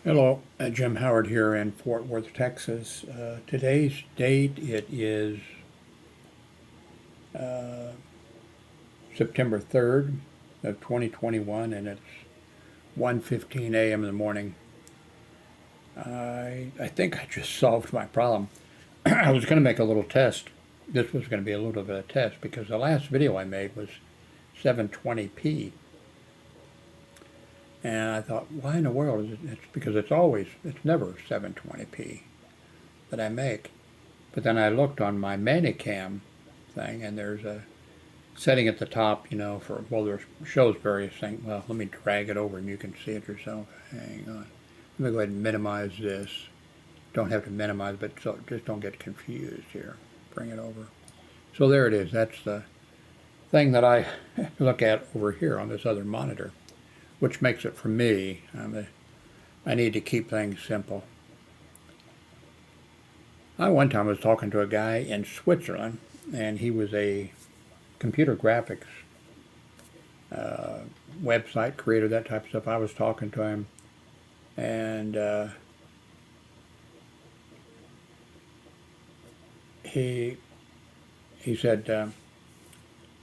Hello, Jim Howard here in Fort Worth, Texas. Today's date, it is uh, September 3rd of 2021, and it's 1:15 a.m. in the morning. I think I just solved my problem. I was going to make a little test. This was going to be a little bit of a test because the last video I made was 720p. And I thought, why in the world is it? It's because it's never 720p that I make. But then I looked on my Manicam thing, and there's a setting at the top, well, there shows various things. Well, let me drag it over and you can see it yourself. Hang on. Let me go ahead and minimize this. Don't have to minimize, but so just don't get confused here. Bring it over. So there it is. That's the thing that I look at over here on this other monitor, which makes it for me. I need to keep things simple. I one time was talking to a guy in Switzerland, and he was a computer graphics uh, website creator, that type of stuff. I was talking to him, and he he said,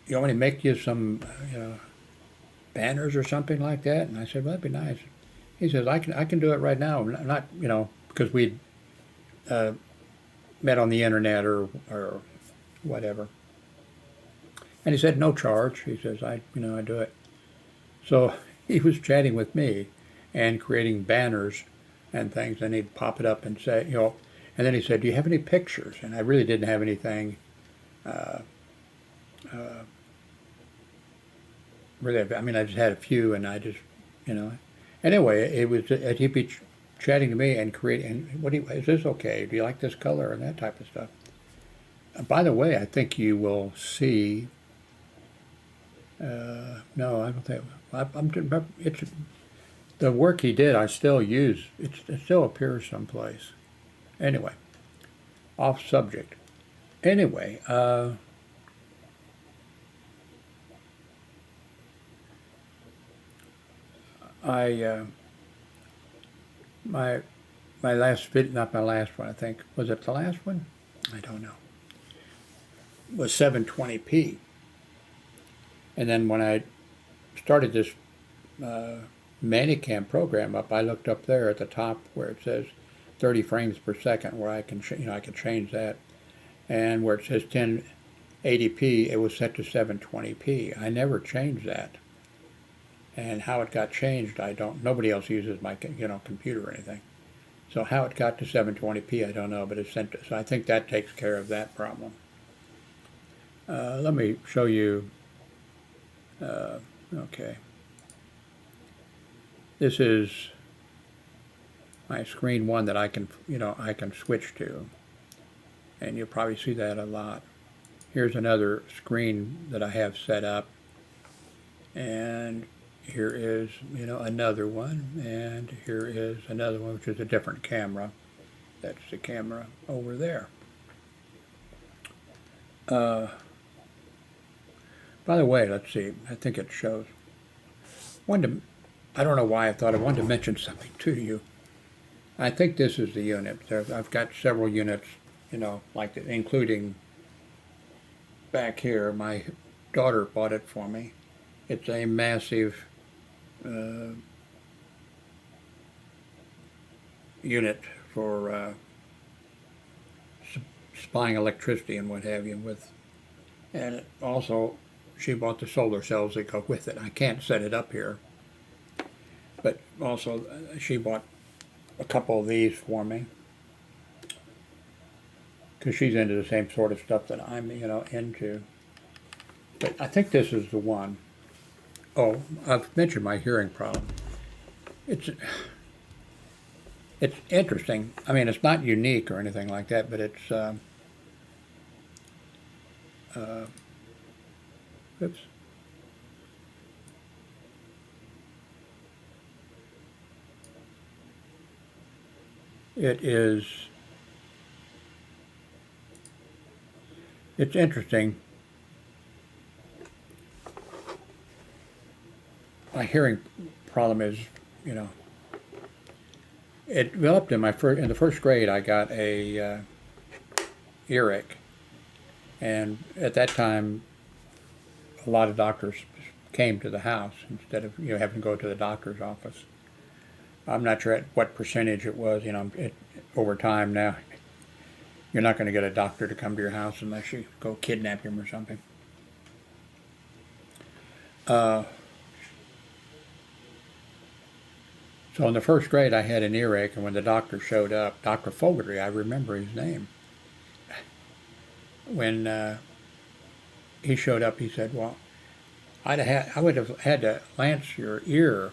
"You want me to make you some, banners or something like that?" And I said, "Well, that'd be nice." He says, "I can do it right now, not because we uh, met on the internet or whatever." And he said, "No charge." He says, I do it." So he was chatting with me and creating banners and things, and he'd pop it up and say, and then he said, "Do you have any pictures?" And I really didn't have anything. Uh, uh, really, I mean, I just had a few, and I just, you know. Anyway, it was he'd be chatting to me and creating. Is this okay? Do you like this color and that type of stuff? By the way, I think you will see. No, I don't think. It's the work he did. I still use. It still appears someplace. Anyway, off subject. Anyway, I my my last vid, not my last one. I think was it the last one? I don't know. Was 720p, and then when I started this uh, Manicam program up, I looked up there at the top where it says 30 frames per second, where I can I can change that, and where it says 1080p, it was set to 720p. I never changed that, and how it got changed, I don't. Nobody else uses my computer or anything, so how it got to 720p, I don't know. But it's sent to, so I think that takes care of that problem. Let me show you. Okay, this is my screen one that I can switch to, and you'll probably see that a lot. Here's another screen that I have set up, and here is another one, and here is another one, which is a different camera. That's the camera over there. Uh, by the way, let's see. I think it shows. I don't know why I thought I wanted to mention something to you. I think this is the unit. I've got several units, like that, including back here. My daughter bought it for me. It's a massive uh, unit for supplying electricity and what have you and it also, she bought the solar cells that go with it. I can't set it up here, but also she bought a couple of these for me because she's into the same sort of stuff that I'm, into. But I think this is the one. Oh, I've mentioned my hearing problem. It's it's interesting. I mean, it's not unique or anything like that, but uh, oops. It is. It's interesting. My hearing problem is, you know, it developed in in the first grade. I got a earache, and at that time, a lot of doctors came to the house instead of having to go to the doctor's office. I'm not sure at what percentage it was. Over time now, you're not going to get a doctor to come to your house unless you go kidnap him or something. So in the first grade, I had an earache, and when the doctor showed up, Dr. Fogarty, I remember his name. When he showed up, he said, "Well, I would have had to lance your ear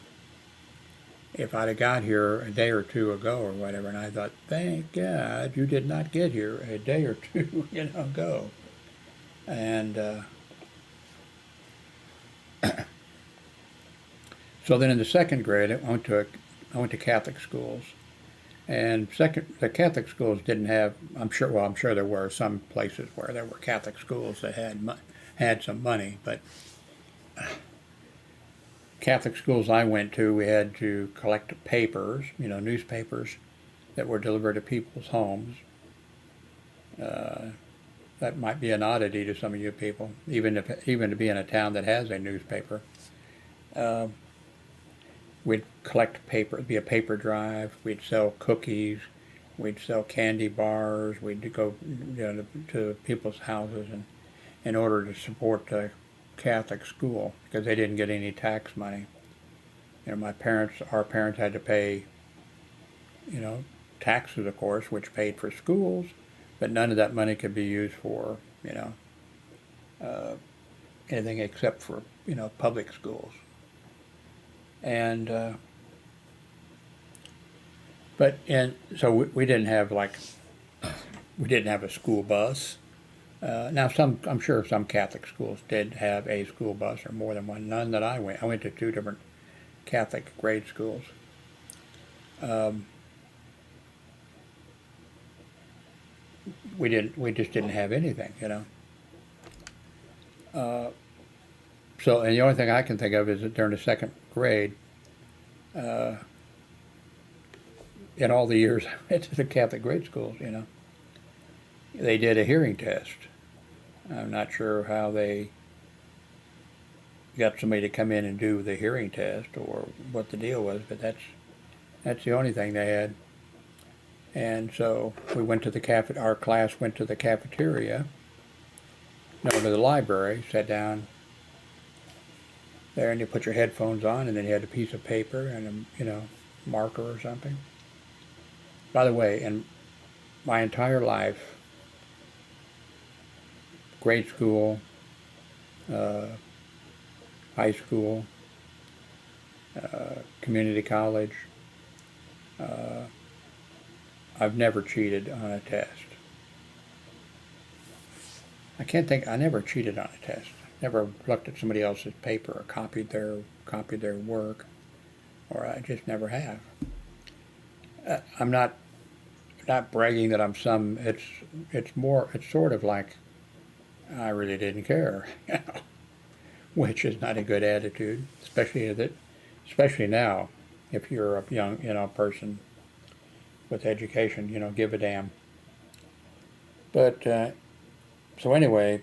if I'd have got here a day or two ago or whatever." And I thought, thank God you did not get here a day or two ago. And so then in the second grade, I went to Catholic schools, and the Catholic schools didn't have. I'm sure there were some places where there were Catholic schools that had some money, but Catholic schools I went to, we had to collect papers, newspapers that were delivered to people's homes. That might be an oddity to some of you people, even to be in a town that has a newspaper. We'd collect paper. It'd be a paper drive. We'd sell cookies. We'd sell candy bars. We'd go to people's houses in order to support the Catholic school, because they didn't get any tax money. Our parents had to pay, taxes, of course, which paid for schools, but none of that money could be used for, anything except for, public schools. And, so we didn't have a school bus. Now, I'm sure some Catholic schools did have a school bus or more than one. None that I went. I went to 2 different Catholic grade schools. We just didn't have anything, So, and the only thing I can think of is that during the second grade, in all the years I went to the Catholic grade schools, they did a hearing test. I'm not sure how they got somebody to come in and do the hearing test or what the deal was, but that's the only thing they had. And so we went to our class went to the cafeteria, to the library, sat down there, and you put your headphones on, and then you had a piece of paper and a marker or something. By the way, in my entire life, grade school, high school, community college, I've never cheated on a test. I never cheated on a test. Never looked at somebody else's paper or copied their work, or I just never have. I'm not bragging that I'm some. It's sort of like I really didn't care, which is not a good attitude, especially now. If you're a young person with education, give a damn. But so anyway,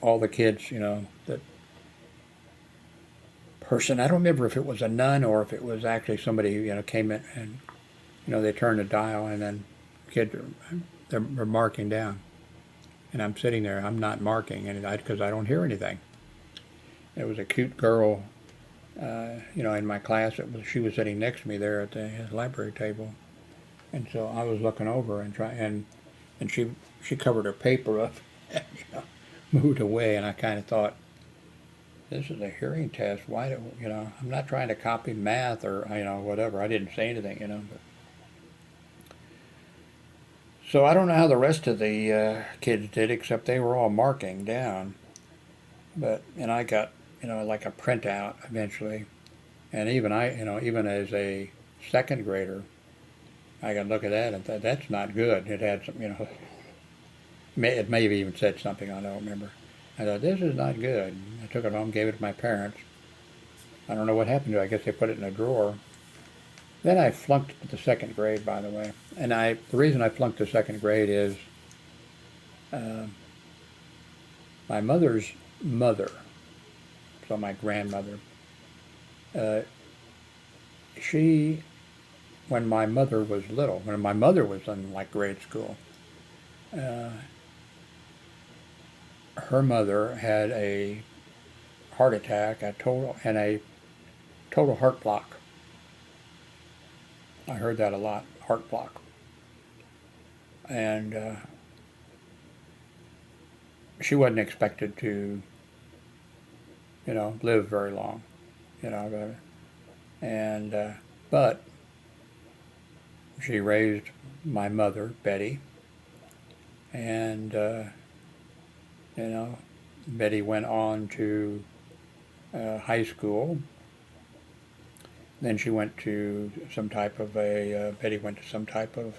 all the kids, that person, I don't remember if it was a nun or if it was actually somebody who, came in and, they turned the dial, and then kids they're marking down. And I'm sitting there, I'm not marking, because I don't hear anything. There was a cute girl, in my class. She was sitting next to me there at the library table. And so I was looking over and she covered her paper up and, moved away, and I kind of thought, this is a hearing test. Why I'm not trying to copy math or, whatever. I didn't say anything, but. So I don't know how the rest of the kids did, except they were all marking down. And I got, like a printout eventually. And even as a second grader, I could look at that and thought, that's not good. It had some, it may have even said something, I don't remember. I thought, this is not good. I took it home, gave it to my parents. I don't know what happened to it. I guess they put it in a drawer. Then I flunked the second grade, by the way. And the reason I flunked the second grade is uh, my mother's mother, so my grandmother, uh, she, when my mother was little, when my mother was in like grade school, uh, her mother had a heart attack, a total heart block. I heard that a lot, heart block. And she wasn't expected to, live very long, you know. And but she raised my mother, Betty, and you know, Betty went on to high school. Then she went to some type of Betty went to some type of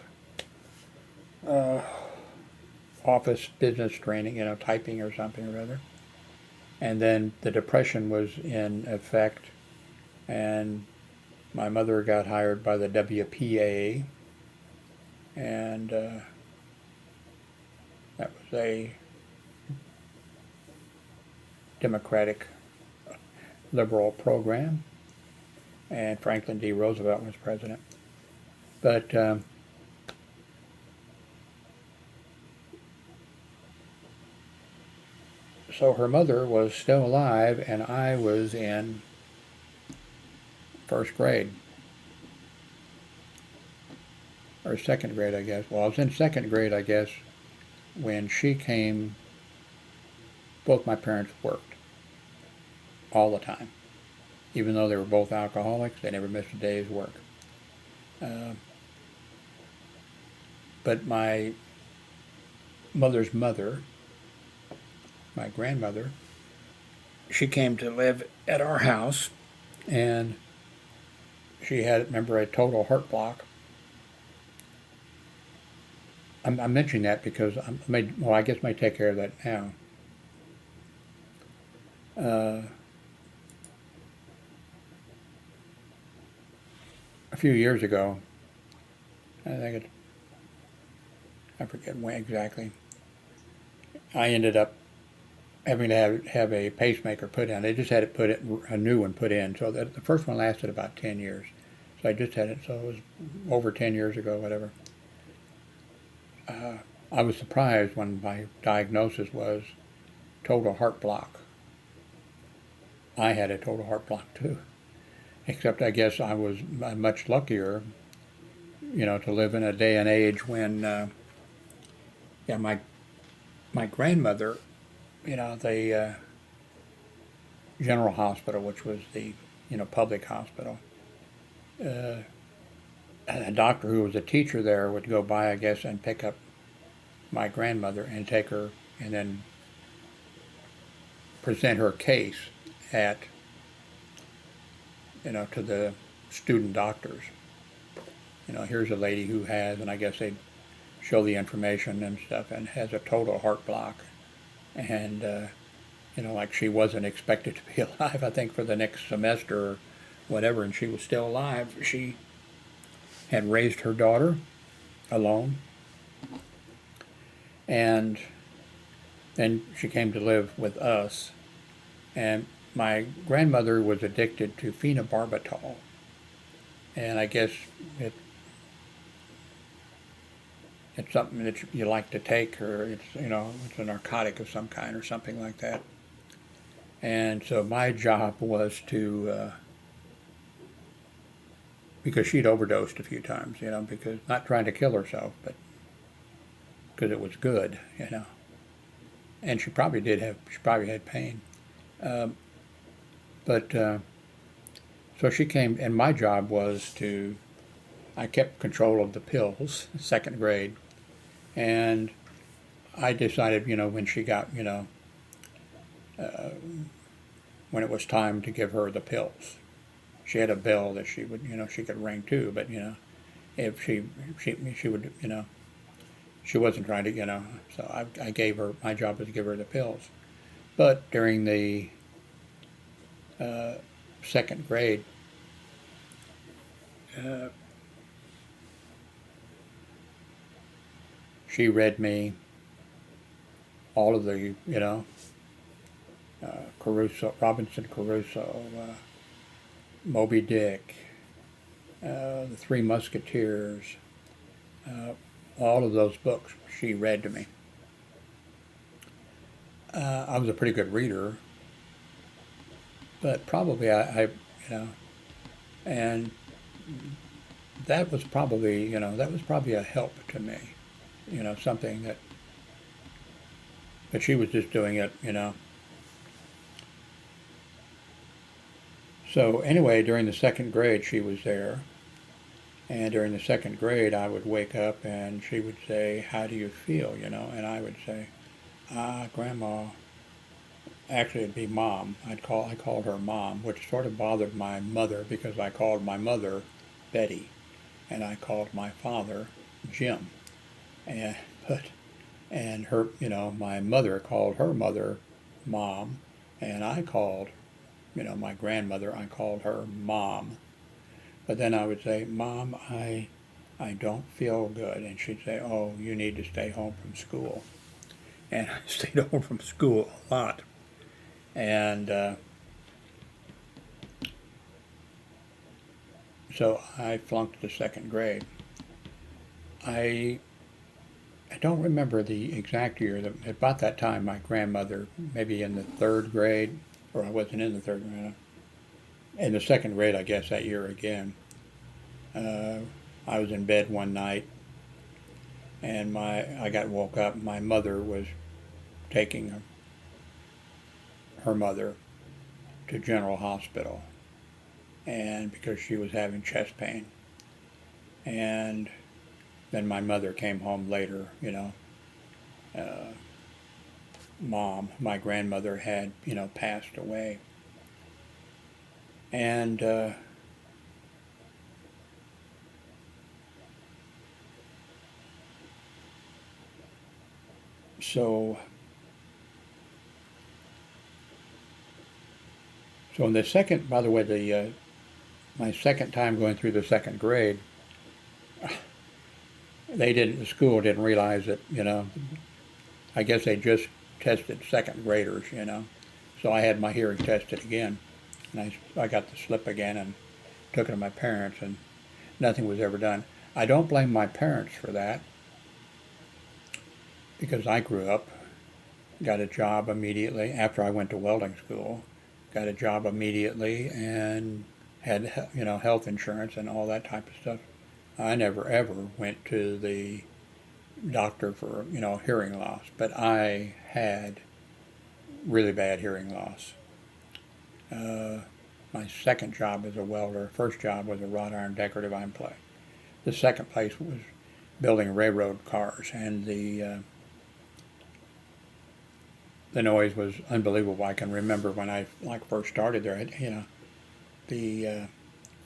uh, office business training, typing or something or other. And then the Depression was in effect, and my mother got hired by the WPA, and that was a Democratic liberal program, and Franklin D. Roosevelt was president. But so her mother was still alive, and I was in first grade, or second grade, I guess. Well, I was in second grade, I guess, when she came. Both my parents worked all the time. Even though they were both alcoholics, they never missed a day's work. Uh, but my mother's mother, my grandmother, she came to live at our house, and she had, remember, a total heart block. I'm mentioning that because I guess I may take care of that now. A few years ago, I think I forget when exactly, I ended up having to have a pacemaker put in. They just had it a new one put in. So the first one lasted about 10 years. So I just had it, so it was over 10 years ago, whatever. I was surprised when my diagnosis was total heart block. I had a total heart block too. Except I guess I was much luckier, to live in a day and age when, yeah, my grandmother, the General Hospital, which was the, public hospital, a doctor who was a teacher there would go by, I guess, and pick up my grandmother and take her and then present her case at, to the student doctors. Here's a lady who has, and I guess they'd show the information and stuff, and has a total heart block. And, like she wasn't expected to be alive, I think, for the next semester or whatever, and she was still alive. She had raised her daughter alone, and then she came to live with us. And my grandmother was addicted to phenobarbital, and I guess it's something that you like to take, or it's a narcotic of some kind or something like that. And so my job was to, because she'd overdosed a few times, because not trying to kill herself, but because it was good, And she probably had pain. Um, but so she came, and my job was I kept control of the pills, second grade, and I decided, when she got, when it was time to give her the pills. She had a bell that she would, she could ring too, but, if she would, she wasn't trying to, so I gave her, my job was to give her the pills. But during the second grade, she read me all of the, Crusoe, Robinson Crusoe, Moby Dick, the Three Musketeers, all of those books she read to me. I was a pretty good reader, but probably and that was probably a help to me, something that, but she was just doing it. So anyway, during the second grade, she was there. And during the second grade, I would wake up and she would say, "How do you feel?" And I would say, Grandma. Actually, it'd be Mom. I called her Mom, which sort of bothered my mother because I called my mother Betty, and I called my father Jim. And but and her, my mother called her mother Mom, and I called, my grandmother, I called her Mom. But then I would say, Mom, I don't feel good. And she'd say, oh, you need to stay home from school. And I stayed home from school a lot. And so I flunked the second grade. I I don't remember the exact year. About that time, my grandmother, maybe in the third grade, or I wasn't in the third grade, in the second grade, I guess, that year again. Uh, I was in bed one night, and I got woke up. My mother was taking her mother to General Hospital, and because she was having chest pain, and then my mother came home later. Uh, my grandmother had passed away, and so in the second, by the way, the my second time going through the second grade, the school didn't realize that, I guess they just tested second graders. So I had my hearing tested again, and I got the slip again and took it to my parents, and nothing was ever done. I don't blame my parents for that because I grew up, got a job immediately after I went to welding school, got a job immediately, and had health insurance and all that type of stuff. I never ever went to the doctor for hearing loss, but I had really bad hearing loss. Uh, my second job as a welder, first job was a wrought iron decorative iron plate. The second place was building railroad cars, and the noise was unbelievable. I can remember when I first started there, the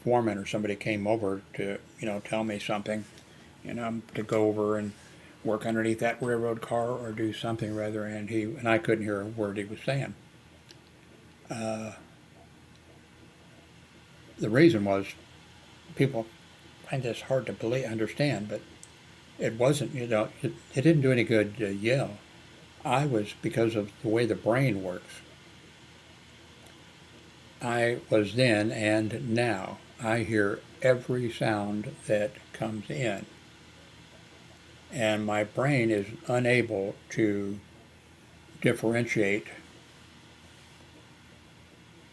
foreman or somebody came over to tell me something, to go over and work underneath that railroad car or do something rather, and I couldn't hear a word he was saying. Uh, the reason was people find this hard to understand, but it wasn't, it didn't do any good to yell. I was, because of the way the brain works, I was then and now, I hear every sound that comes in. And my brain is unable to differentiate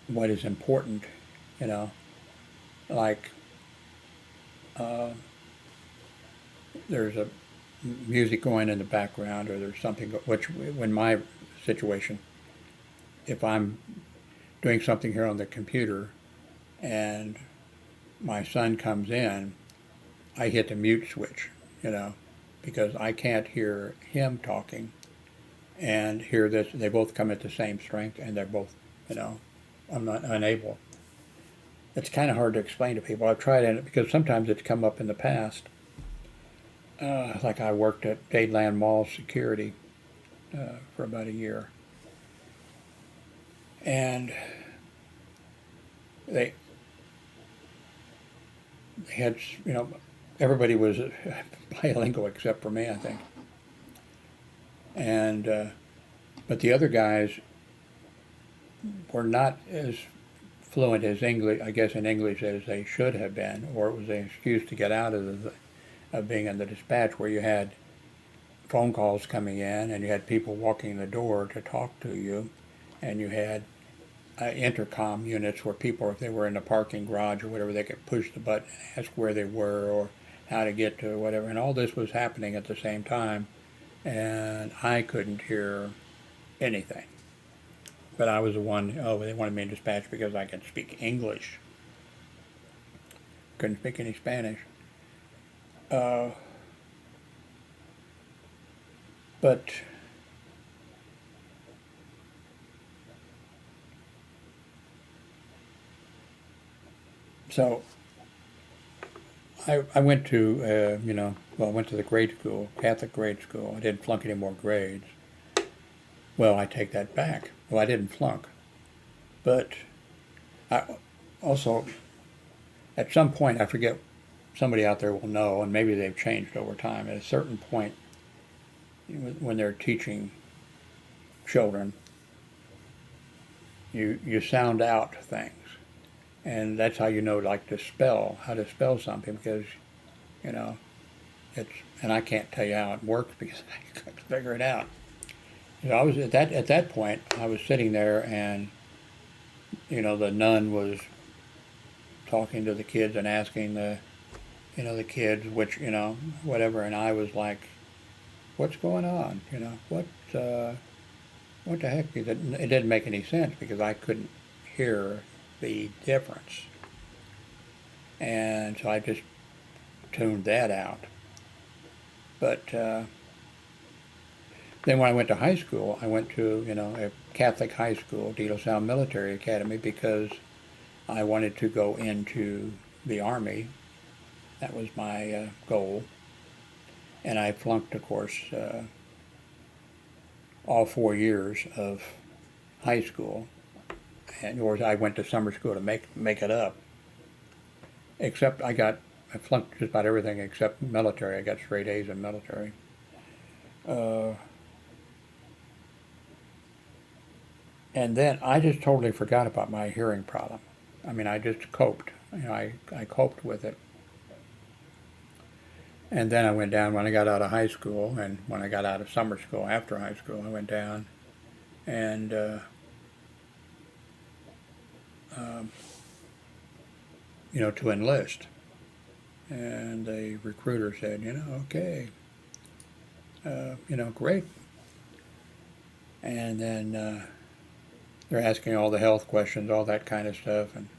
what is important, you know, like uh, there's a music going in the background or there's something, which in my situation, if I'm doing something here on the computer and my son comes in, I hit the mute switch, because I can't hear him talking and hear this. They both come at the same strength and they're both, I'm not unable. It's kind of hard to explain to people. I've tried it because sometimes it's come up in the past. Like I worked at Dadeland Mall security for about a year. And they had, everybody was bilingual except for me, I think. And but the other guys were not as fluent as English, I guess, in English as they should have been, or it was an excuse to get out of being in the dispatch, where you had phone calls coming in and you had people walking the door to talk to you, and you had intercom units where people, if they were in the parking garage or whatever, they could push the button and ask where they were or how to get to whatever, and all this was happening at the same time, and I couldn't hear anything. But I was the one, they wanted me in dispatch because I could speak English. Couldn't speak any Spanish. But so I went to, I went to the grade school, Catholic grade school. I didn't flunk any more grades. Well, I take that back. Well, I didn't flunk. But I also, at some point, I forget, somebody out there will know, and maybe they've changed over time. At a certain point, when they're teaching children, you sound out things. And that's how you know, like, how to spell something, because, it's, and I can't tell you how it works because I couldn't figure it out. I was at that point, I was sitting there, and the nun was talking to the kids and asking the kids which, whatever, and I was like, what's going on? What the heck? It didn't make any sense because I couldn't hear the difference, and so I just tuned that out. But then when I went to high school, I went to, a Catholic high school, De La Salle Military Academy, because I wanted to go into the Army. That was my goal. And I flunked, of course, all 4 years of high school. And of course, I went to summer school to make it up. Except I flunked just about everything except military. I got straight A's in military. And then I just totally forgot about my hearing problem. I mean, I just coped. I coped with it. And then I went down when I got out of high school, and when I got out of summer school after high school, I went down and to enlist. And the recruiter said, okay, great. And then they're asking all the health questions, all that kind of stuff, and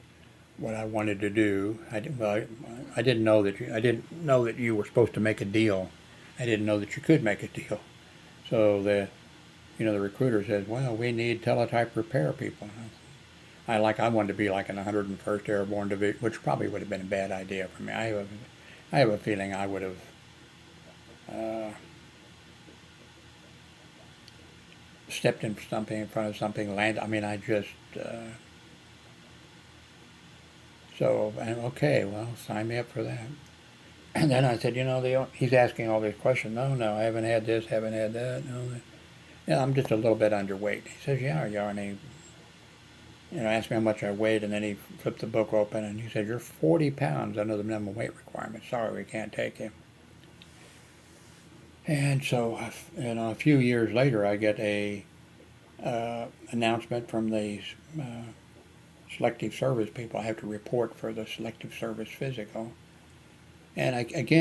what I wanted to do. I didn't know that you were supposed to make a deal. I didn't know that you could make a deal. So the recruiter says, well, we need teletype repair people. I wanted to be like in the 101st Airborne Division, which probably would have been a bad idea for me. I have a feeling I would have stepped in front of something, landed. I mean, I just. Okay, well, sign me up for that. And then I said, he's asking all these questions. No, I haven't had this, haven't had that. No, yeah, I'm just a little bit underweight. He says, yeah, you are. And he, asked me how much I weighed, and then he flipped the book open, and he said, you're 40 pounds under the minimum weight requirement. Sorry, we can't take you. And so, a few years later, I get a announcement from the selective service people. I have to report for the selective service physical. And I just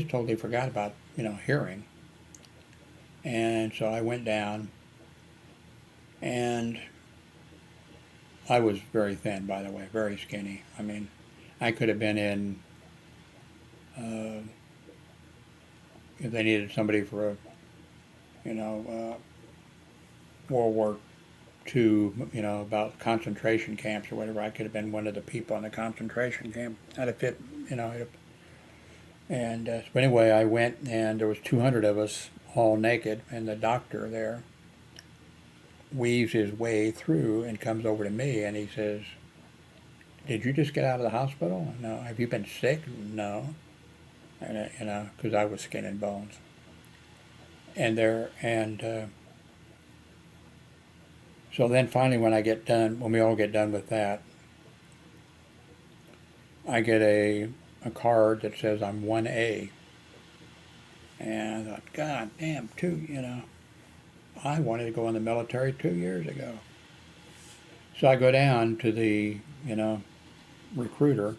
totally forgot about, hearing. And so I went down, and I was very thin, by the way, very skinny. I mean, I could have been in, if they needed somebody for World War II, about concentration camps or whatever, I could have been one of the people in the concentration camp. I'd have fit, And but anyway, I went, and there was 200 of us, all naked, and the doctor there weaves his way through and comes over to me, and he says, did you just get out of the hospital? No. Have you been sick? No. And because I was skin and bones. And so then finally, when we all get done with that, I get a card that says I'm 1A. And I thought, God damn, I wanted to go in the military 2 years ago. So I go down to the, recruiter,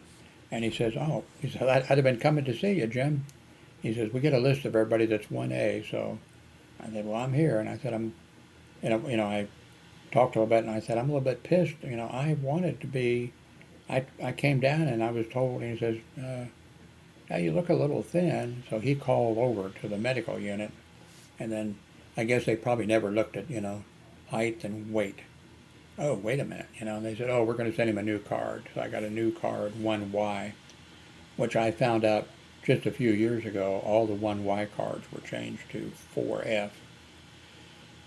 and he says, I'd have been coming to see you, Jim. He says, we get a list of everybody that's 1A. So I said, well, I'm here. And I said, I talked to him about it, and I said, I'm a little bit pissed. I wanted to be, I came down and I was told, and he says, yeah, you look a little thin. So he called over to the medical unit, and then I guess they probably never looked at, height and weight. Oh, wait a minute, and they said, oh, we're going to send him a new card. So I got a new card, 1Y, which I found out just a few years ago, all the 1Y cards were changed to 4F.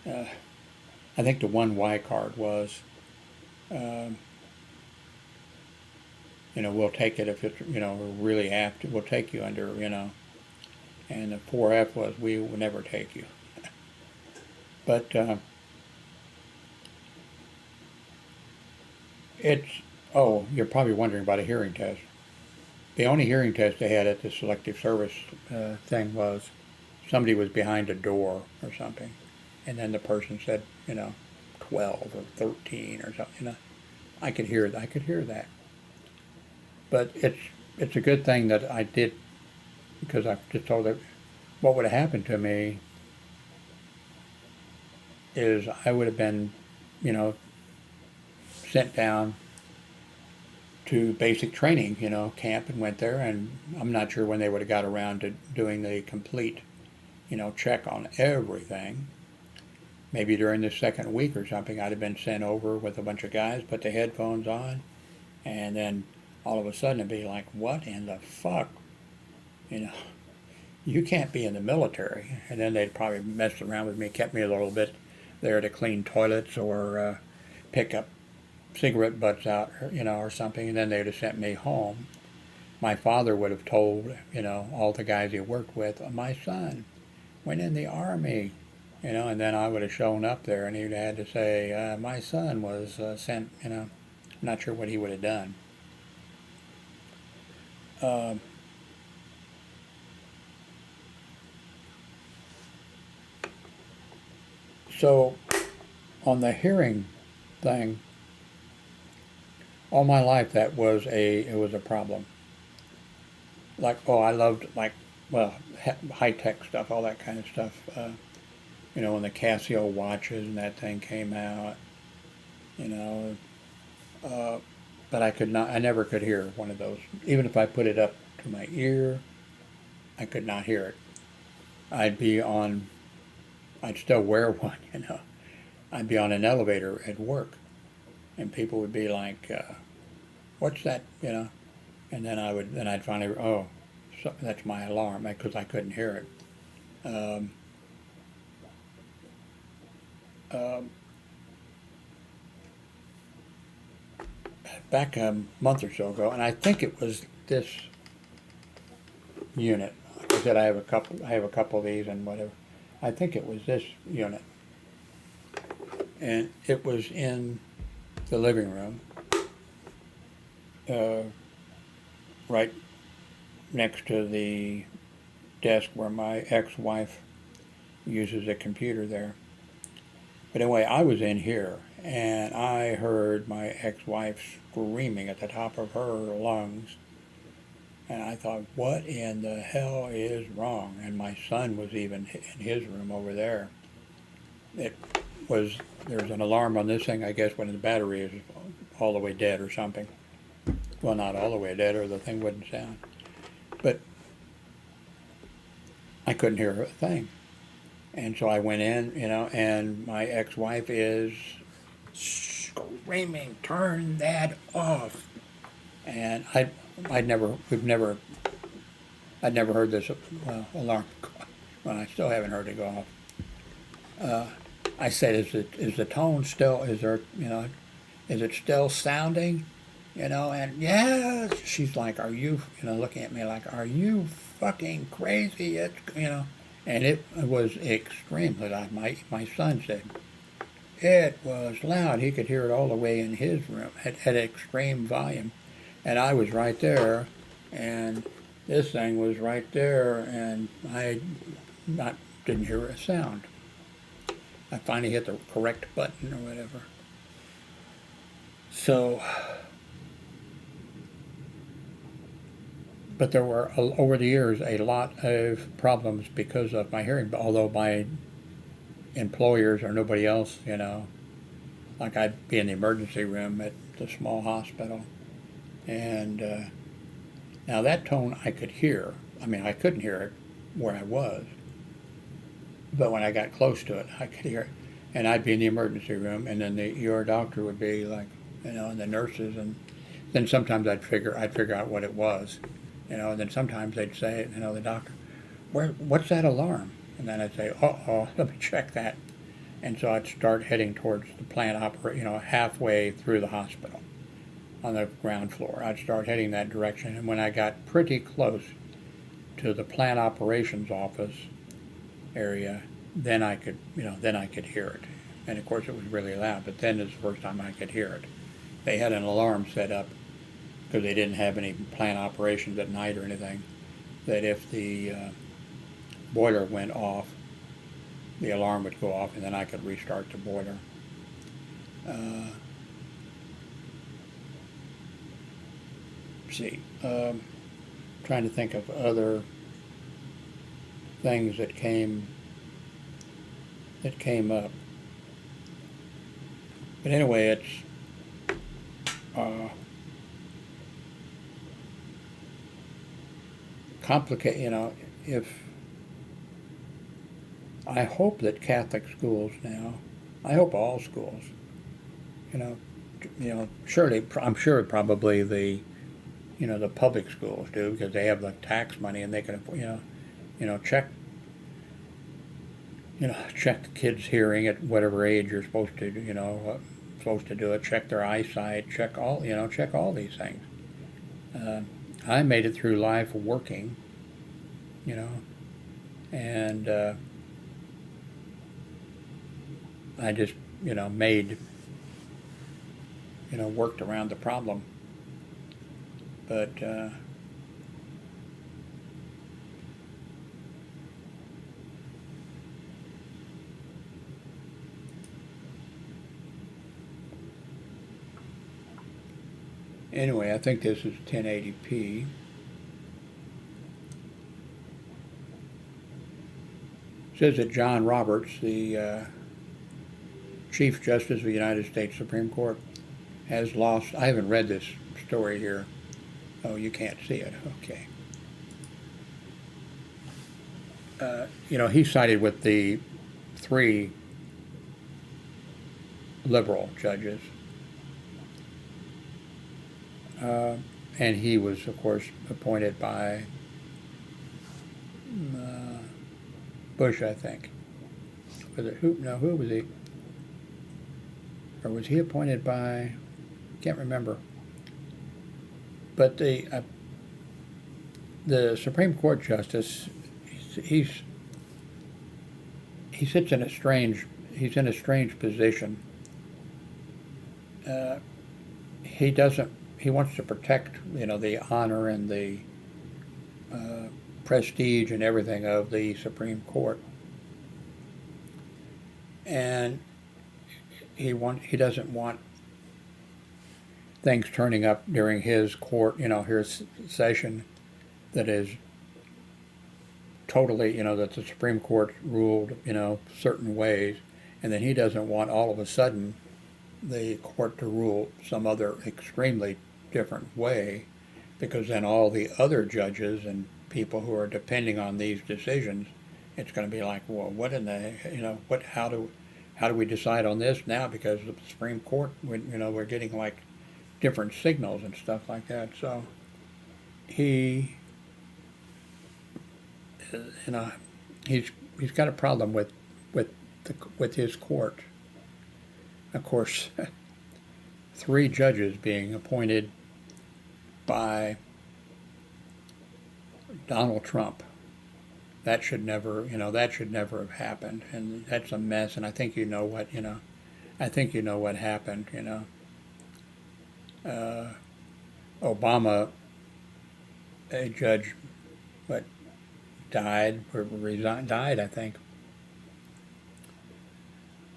I think the 1Y card was, we'll take it if it's, we really have to. We'll take you under, and the 4F was, we will never take you. But you're probably wondering about a hearing test. The only hearing test they had at the selective service thing was somebody was behind a door or something, and then the person said, 12 or 13 or something. I could hear that. But it's a good thing that I did, because I just told them what would have happened to me is I would have been, sent down to basic training, camp, and went there, and I'm not sure when they would have got around to doing the complete, check on everything. Maybe during the second week or something, I'd have been sent over with a bunch of guys, put the headphones on, and then all of a sudden it'd be like, what in the fuck? You can't be in the military. And then they'd probably messed around with me, kept me a little bit there to clean toilets or pick up cigarette butts out, or something, and then they'd have sent me home. My father would have told, all the guys he worked with, my son went in the Army, and then I would have shown up there and he'd had to say, my son was sent, I'm not sure what he would have done. So on the hearing thing, all my life it was a problem. I loved high tech stuff, all that kind of stuff. When the Casio watches and that thing came out, but I never could hear one of those. Even if I put it up to my ear, I could not hear it. I'd still wear one, I'd be on an elevator at work, and people would be like, what's that, and then I'd finally, that's my alarm, because I couldn't hear it. Back a month or so ago, and I think it was this unit. Like I said, I have a couple of these and whatever. I think it was this unit, and it was in the living room, right next to the desk where my ex-wife uses a computer there. But anyway, I was in here, and I heard my ex-wife screaming at the top of her lungs, and I thought, what in the hell is wrong? And my son was even in his room over there. There's an alarm on this thing, I guess, when the battery is all the way dead or something. Well, not all the way dead, or the thing wouldn't sound. But I couldn't hear a thing. And so I went in, and my ex-wife is screaming, turn that off. And I'd never heard this alarm go off. Well, I still haven't heard it go off. I said, is the tone still, is it still sounding? you know, and yeah, she's like, are you, you know, looking at me like, are you fucking crazy? It's, you know, and it was extremely loud. My son said it was loud. He could hear it all the way in his room at extreme volume, and I was right there, and this thing was right there, and I not didn't hear a sound. I finally hit the correct button or whatever. So, but there were over the years a lot of problems because of my hearing. But although my employers or nobody else, you know, like I'd be in the emergency room at the small hospital, and now that tone I could hear. I mean, I couldn't hear it where I was, but when I got close to it, I could hear it. And I'd be in the emergency room, and then your doctor would be like, you know, and the nurses, and then sometimes I'd figure out what it was, you know, and then sometimes they'd say, you know, the doctor, what's that alarm? And then I'd say, oh, let me check that. And so I'd start heading towards the plant you know, halfway through the hospital on the ground floor. I'd start heading that direction, and when I got pretty close to the plant operations office area, then I could, you know, then I could hear it. And of course it was really loud, but then is the first time I could hear it. They had an alarm set up because they didn't have any plant operations at night or anything, that if the boiler went off, the alarm would go off and then I could restart the boiler. See, trying to think of other things that came up. But anyway, it's complicated. You know, if I hope that Catholic schools now, I hope all schools, you know, surely I'm sure probably the the public schools do because they have the tax money and they can check check the kids' hearing at whatever age you're supposed to supposed to do it. Check their eyesight. Check all these things. I made it through life working, and I just made worked around the problem, but anyway, I think this is 1080p. It says that John Roberts, the Chief Justice of the United States Supreme Court, has lost. I haven't read this story here. Oh, you can't see it. Okay. He sided with the 3 liberal judges. And he was, of course, appointed by Bush, I think. Was it who? No, who was he? Or was he appointed by? Can't remember. But the Supreme Court justice, he sits in a strange. He's in a strange position. He doesn't. He wants to protect, the honor and the prestige and everything of the Supreme Court, and he doesn't want things turning up during his court, his session, that is totally, that the Supreme Court ruled, certain ways, and then he doesn't want all of a sudden the court to rule some other extremely different way, because then all the other judges and people who are depending on these decisions, it's going to be like, well, what in the, how do we decide on this now? Because the Supreme Court, we're getting like different signals and stuff like that. So he's got a problem with his court. Of course, 3 judges being appointed by Donald Trump. That should never, that should never have happened, and that's a mess. And I think I think you know what happened. Obama, a judge, what died or resigned, died, I think,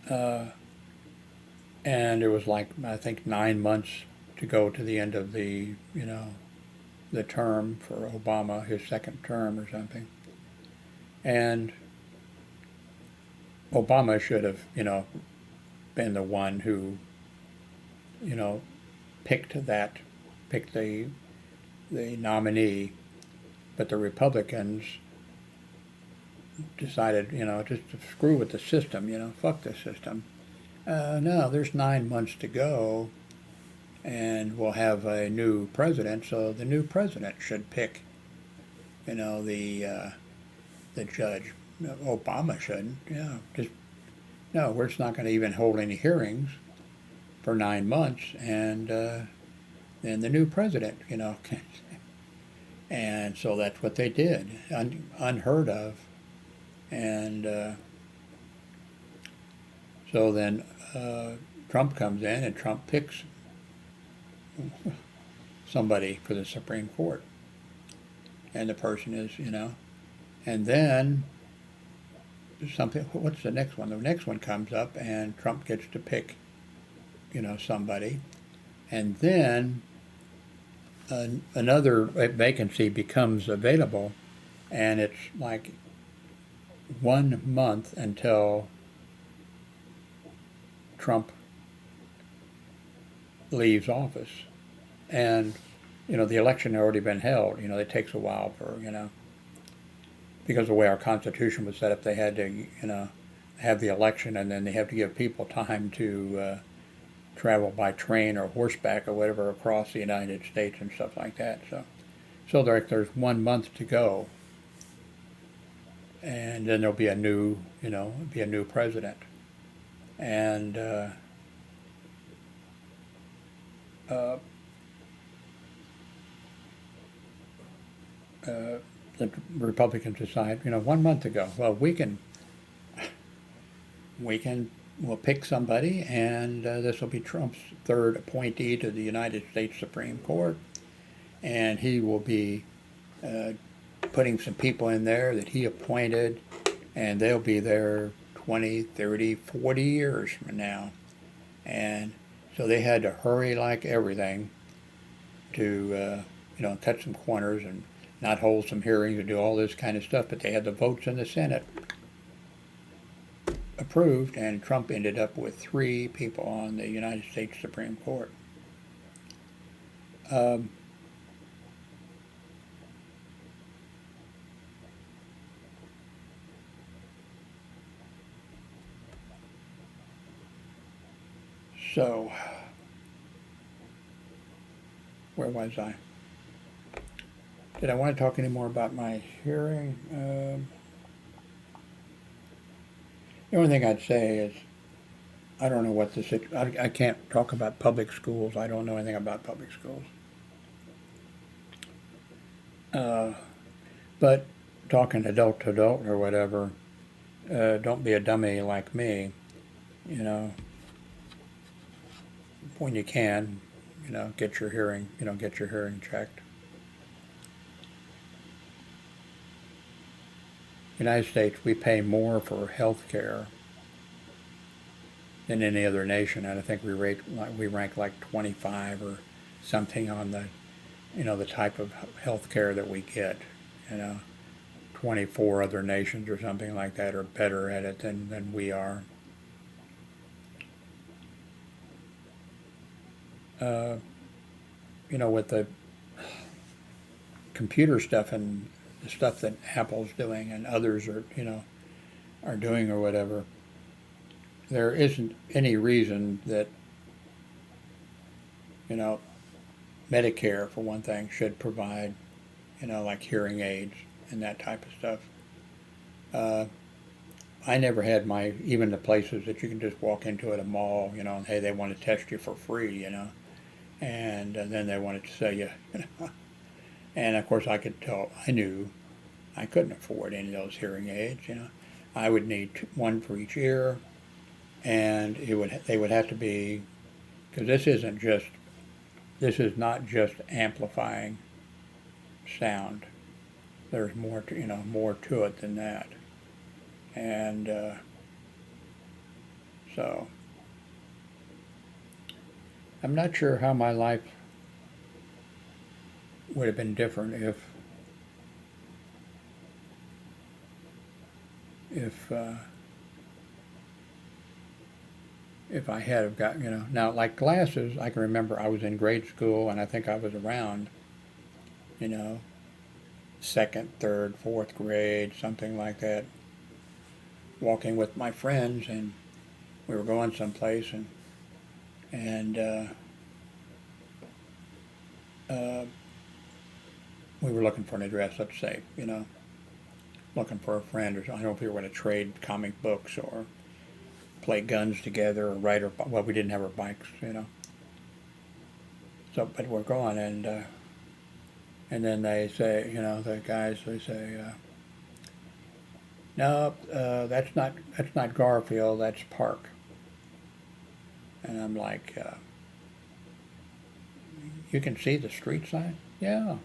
and it was like I think 9 months to go to the end of the term for Obama, his second term or something, and Obama should have, been the one who, you know, picked the nominee, but the Republicans decided, just to screw with the system, fuck the system. No, there's 9 months to go, and we'll have a new president, so the new president should pick, the judge. Obama shouldn't. Yeah, just no. We're just not going to even hold any hearings for 9 months, and then the new president, and so that's what they did. Unheard of, and so then Trump comes in, and Trump picks somebody for the Supreme Court, and the person is, and then something. What's the next one? The next one comes up, and Trump gets to pick, somebody, and then another vacancy becomes available, and it's like 1 month until Trump leaves office, and the election had already been held. It takes a while for because of the way our Constitution was set up, they had to have the election, and then they have to give people time to travel by train or horseback or whatever across the United States and stuff like that. So there's 1 month to go, and then there'll be a new president, and the Republicans decide, 1 month ago, well, we'll pick somebody, and this will be Trump's third appointee to the United States Supreme Court, and he will be putting some people in there that he appointed, and they'll be there 20, 30, 40 years from now. And so they had to hurry like everything to, cut some corners and not hold some hearings and do all this kind of stuff, but they had the votes in the Senate approved, and Trump ended up with 3 people on the United States Supreme Court. So, where was I? Did I want to talk any more about my hearing? The only thing I'd say is, I don't know what I can't talk about public schools. I don't know anything about public schools. But talking adult to adult or whatever, don't be a dummy like me, when you can, get your hearing checked. United States, we pay more for health care than any other nation, and I think we rank like 25 or something on the, the type of health care that we get. 24 other nations or something like that are better at it than we are. With the computer stuff and the stuff that Apple's doing and others are doing or whatever, there isn't any reason that, Medicare, for one thing, should provide, like hearing aids and that type of stuff. I never had even the places that you can just walk into at a mall, and hey, they want to test you for free, and then they wanted to sell you, And of course, I could tell, I knew I couldn't afford any of those hearing aids. I would need one for each ear, and they would have to be, because this is not just amplifying sound. There's more to more to it than that, and so I'm not sure how my life would have been different if if I had have got, now like glasses, I can remember I was in grade school and I think I was around, you know, second, third, fourth grade, something like that, walking with my friends, and we were going someplace, and we were looking for an address, let's say, looking for a friend, or I don't know if we were going to trade comic books or play guns together or ride our, well, we didn't have our bikes, So, but we're going, and then they say, the guys, they say, no, that's not Garfield, that's Park. And I'm like, you can see the street sign? Yeah.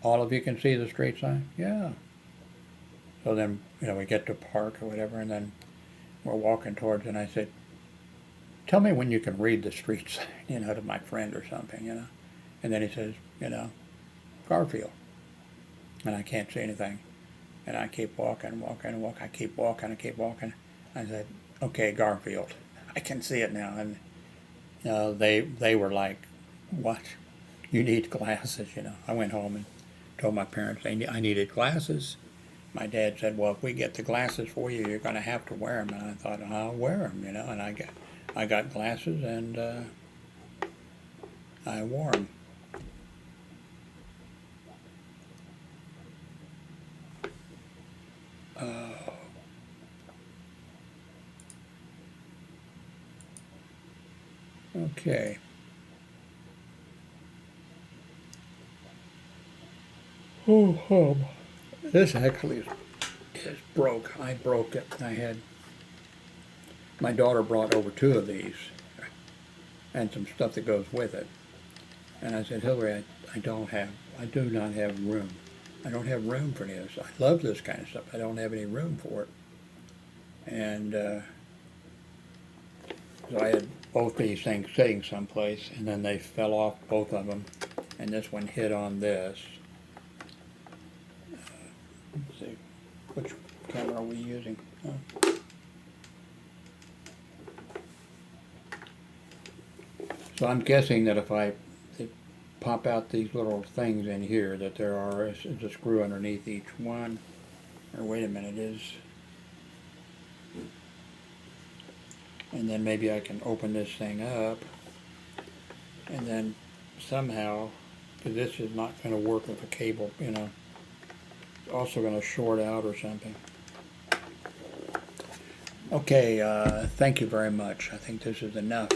All of you can see the street sign? Yeah. So then, we get to Park or whatever, and then we're walking towards, and I said, tell me when you can read the street sign, to my friend or something, And then he says, Garfield. And I can't see anything. And I keep walking, I keep walking. I said, okay, Garfield. I can see it now. And they were like, what? You need glasses, I went home and told my parents I needed glasses. My dad said, well, if we get the glasses for you, you're going to have to wear them. And I thought, I'll wear them, And I got glasses, and I wore them. Okay. Oh, this actually is broke. I broke it. My daughter brought over two of these and some stuff that goes with it. And I said, Hillary, I do not have room. I don't have room for this. I love this kind of stuff. I don't have any room for it. And so I had both these things sitting someplace, and then they fell off, both of them, and this one hit on this. Let's see, which camera are we using? Oh. So I'm guessing that if I pop out these little things in here, that there is a screw underneath each one. Or wait a minute, and then maybe I can open this thing up, and then somehow, because this is not going to work with a cable, it's also going to short out or something. Okay, thank you very much. I think this is enough.